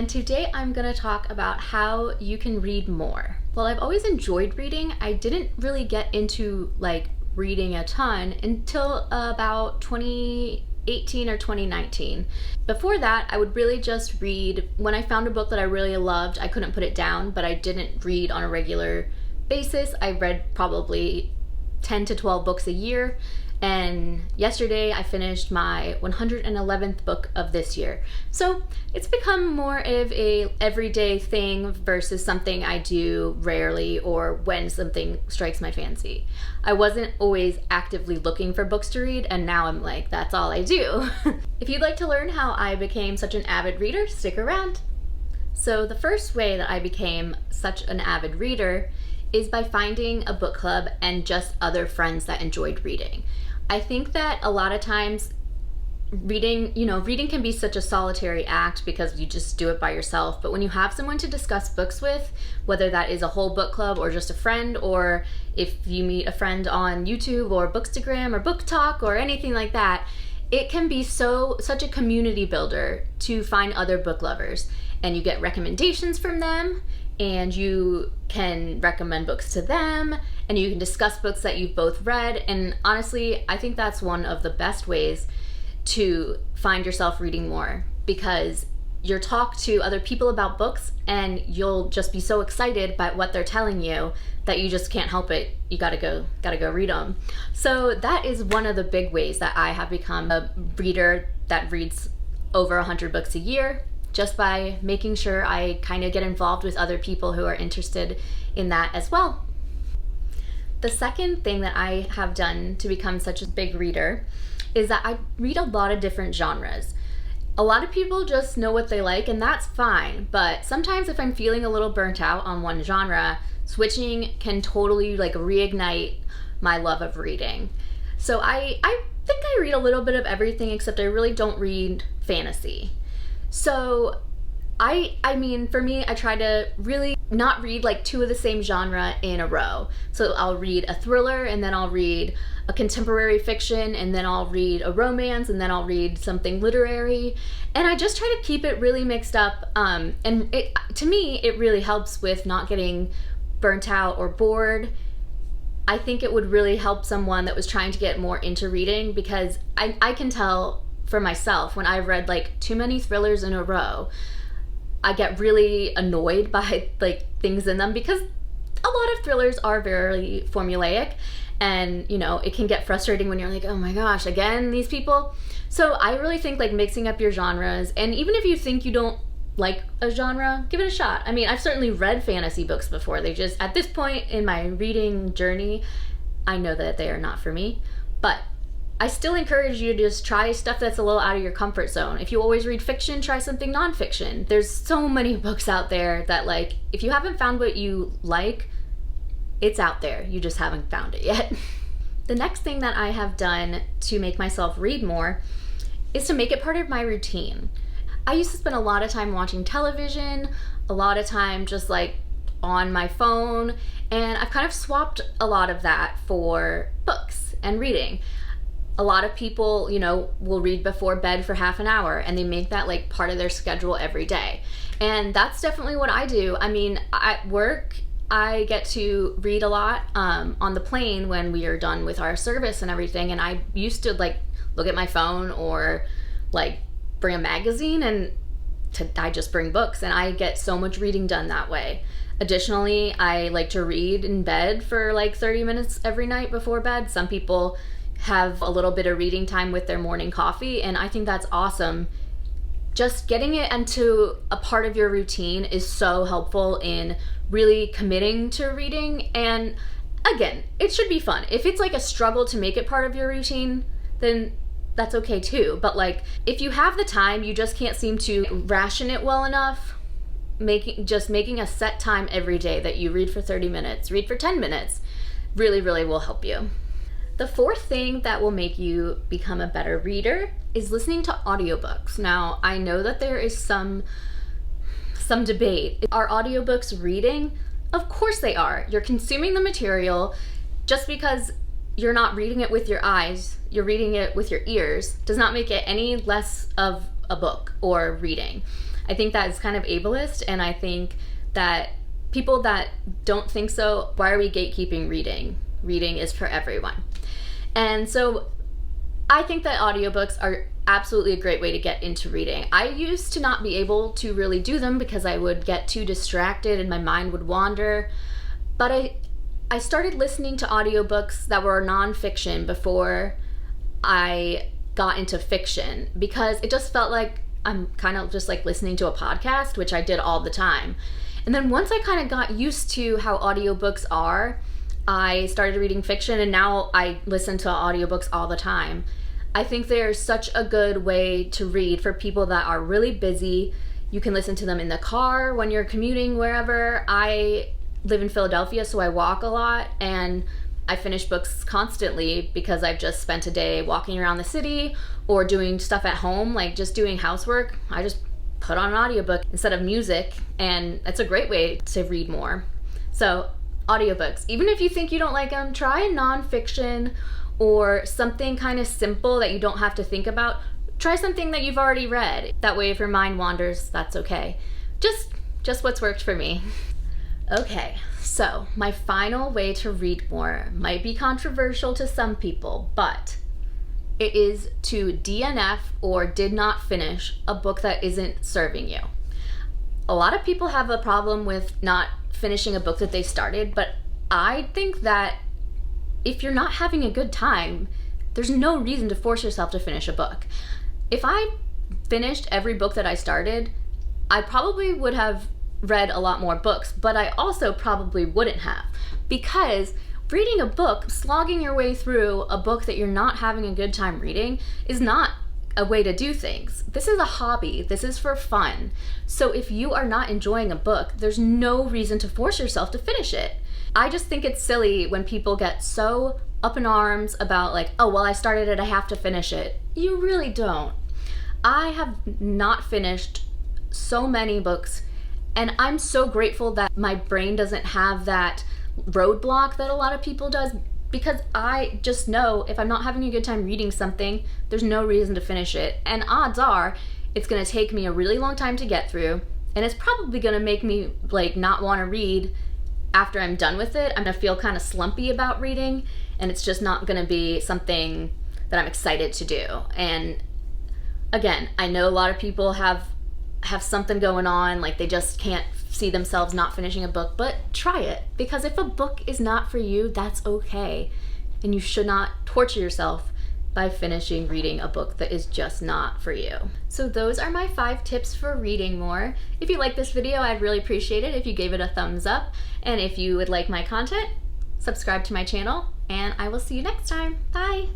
and today I'm going to talk about how you can read more. Well, I've always enjoyed reading. I didn't really get into reading a ton until about 2018 or 2019. Before that, I would really just read when I found a book that I really loved. I couldn't put it down, but I didn't read on a regular basis. I read probably 10 to 12 books a year. And yesterday I finished my 111th book of this year. So it's become more of a everyday thing versus something I do rarely or when something strikes my fancy. I wasn't always actively looking for books to read, and now I'm like, that's all I do. If you'd like to learn how I became such an avid reader, stick around. So the first way that I became such an avid reader is by finding a book club and just other friends that enjoyed reading. I think that a lot of times reading can be such a solitary act because you just do it by yourself. But when you have someone to discuss books with, whether that is a whole book club or just a friend, or if you meet a friend on YouTube or Bookstagram or Book Talk or anything like that, it can be such a community builder to find other book lovers. And you get recommendations from them, and you can recommend books to them, and you can discuss books that you've both read. And honestly, I think that's one of the best ways to find yourself reading more, because you'll talk to other people about books and you'll just be so excited by what they're telling you that you just can't help it. You gotta go read them. So that is one of the big ways that I have become a reader that reads over 100 books a year, just by making sure I kind of get involved with other people who are interested in that as well. The second thing that I have done to become such a big reader is that I read a lot of different genres. A lot of people just know what they like, and that's fine, but sometimes if I'm feeling a little burnt out on one genre, switching can totally reignite my love of reading. So I think I read a little bit of everything, except I really don't read fantasy. So I mean, for me, I try to really not read two of the same genre in a row. So I'll read a thriller, and then I'll read a contemporary fiction, and then I'll read a romance, and then I'll read something literary. And I just try to keep it really mixed up. And to me, it really helps with not getting burnt out or bored. I think it would really help someone that was trying to get more into reading, because I can tell for myself, when I've read too many thrillers in a row, I get really annoyed by things in them, because a lot of thrillers are very formulaic, and it can get frustrating when you're like, oh my gosh, again, these people. So I really think mixing up your genres, and even if you think you don't like a genre, give it a shot. I mean, I've certainly read fantasy books before. They just, at this point in my reading journey, I know that they are not for me, but I still encourage you to just try stuff that's a little out of your comfort zone. If you always read fiction, try something nonfiction. There's so many books out there that if you haven't found what you like, it's out there. You just haven't found it yet. The next thing that I have done to make myself read more is to make it part of my routine. I used to spend a lot of time watching television, a lot of time just on my phone, and I've kind of swapped a lot of that for books and reading. A lot of people, will read before bed for half an hour, and they make that part of their schedule every day. And that's definitely what I do. I mean, at work, I get to read a lot on the plane when we are done with our service and everything. And I used to look at my phone or bring a magazine, and I just bring books, and I get so much reading done that way. Additionally, I like to read in bed for 30 minutes every night before bed. Some people have a little bit of reading time with their morning coffee, and I think that's awesome. Just getting it into a part of your routine is so helpful in really committing to reading. And again, it should be fun. If it's a struggle to make it part of your routine, then that's okay too. But if you have the time, you just can't seem to ration it well enough, making a set time every day that you read for 30 minutes, read for 10 minutes, really, really will help you. The fourth thing that will make you become a better reader is listening to audiobooks. Now, I know that there is some debate. Are audiobooks reading? Of course they are. You're consuming the material. Just because you're not reading it with your eyes, you're reading it with your ears, does not make it any less of a book or reading. I think that is kind of ableist, and I think that people that don't think so, why are we gatekeeping reading? Reading is for everyone. And so I think that audiobooks are absolutely a great way to get into reading. I used to not be able to really do them because I would get too distracted and my mind would wander. But I started listening to audiobooks that were nonfiction before I got into fiction, because it just felt like I'm kind of just like listening to a podcast, which I did all the time. And then once I kind of got used to how audiobooks are, I started reading fiction, and now I listen to audiobooks all the time. I think they're such a good way to read for people that are really busy. You can listen to them in the car, when you're commuting, wherever. I live in Philadelphia, so I walk a lot, and I finish books constantly because I've just spent a day walking around the city or doing stuff at home, like just doing housework. I just put on an audiobook instead of music, and it's a great way to read more. So audiobooks, even if you think you don't like them, try a nonfiction or something kind of simple that you don't have to think about. Try something that you've already read. That way if your mind wanders, that's okay. Just what's worked for me. Okay, so my final way to read more might be controversial to some people, but it is to DNF or did not finish a book that isn't serving you. A lot of people have a problem with not finishing a book that they started, but I think that if you're not having a good time, there's no reason to force yourself to finish a book. If I finished every book that I started, I probably would have read a lot more books, but I also probably wouldn't have, because reading a book, slogging your way through a book that you're not having a good time reading, is not a way to do things. This is a hobby. This is for fun. So if you are not enjoying a book, there's no reason to force yourself to finish it. I just think it's silly when people get so up in arms about like, oh, well, I started it, I have to finish it. You really don't. I have not finished so many books, and I'm so grateful that my brain doesn't have that roadblock that a lot of people does, because I just know if I'm not having a good time reading something, there's no reason to finish it. And odds are it's going to take me a really long time to get through, and it's probably going to make me like not want to read after I'm done with it. I'm going to feel kind of slumpy about reading, and it's just not going to be something that I'm excited to do. And again, I know a lot of people have something going on, like they just can't see themselves not finishing a book, but try it, because if a book is not for you, that's okay, and you should not torture yourself by finishing reading a book that is just not for you. So those are my 5 tips for reading more. If you like this video, I'd really appreciate it if you gave it a thumbs up, and if you would like my content, subscribe to my channel, and I will see you next time. Bye!